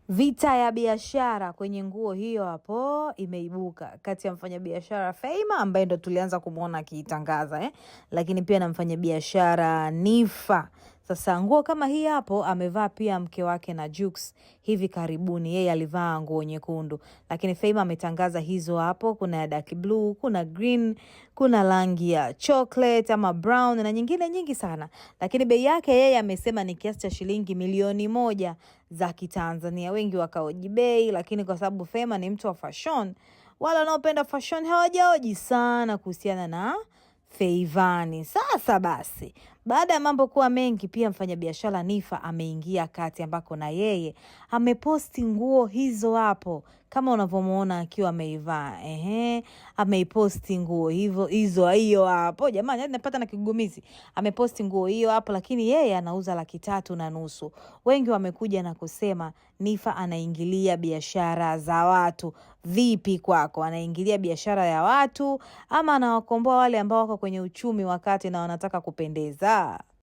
Vita ya biashara kwenye nguo hiyo hapo imeibuka kati ya mfanyabiashara Feima ambaye ndo tulianza kumuona akiitangaza lakini pia na mfanyabiashara Nifa. Sasa nguo kama hii hapo amevaa pia mke wake na Jux hivi karibuni, yeye alivaa nguo nyekundu, lakini Feima ametangaza hizo hapo. Kuna ya dark blue, kuna green, kuna rangi ya chocolate ama brown na nyingine nyingi sana, lakini bei yake yeye amesema ni kiasi cha shilingi milioni 1 za Kitanzania. Wengi wakaoji bei, lakini kwa sababu Feima ni mtu wa fashion, wala wanaopenda fashion hawajaoji sana kuhusiana na Feivani. Sasa basi, baada ya mambo kuwa mengi, pia mfanyabiashara Nifa ameingia kati, ambako na yeye ameposti nguo hizo hapo kama unavyomuona akiwa ameivaa. Ameiposti nguo hiyo hapo. Jamani, hadi napata na kigumizi. Ameposti nguo hiyo hapo, lakini yeye anauza 3.5. Wengi wamekuja na kusema Nifa anaingilia biashara za watu. Vipi kwako? Anaingilia biashara ya watu ama anawakomboa wale ambao wako kwenye uchumi wakati na wanataka kupendeza?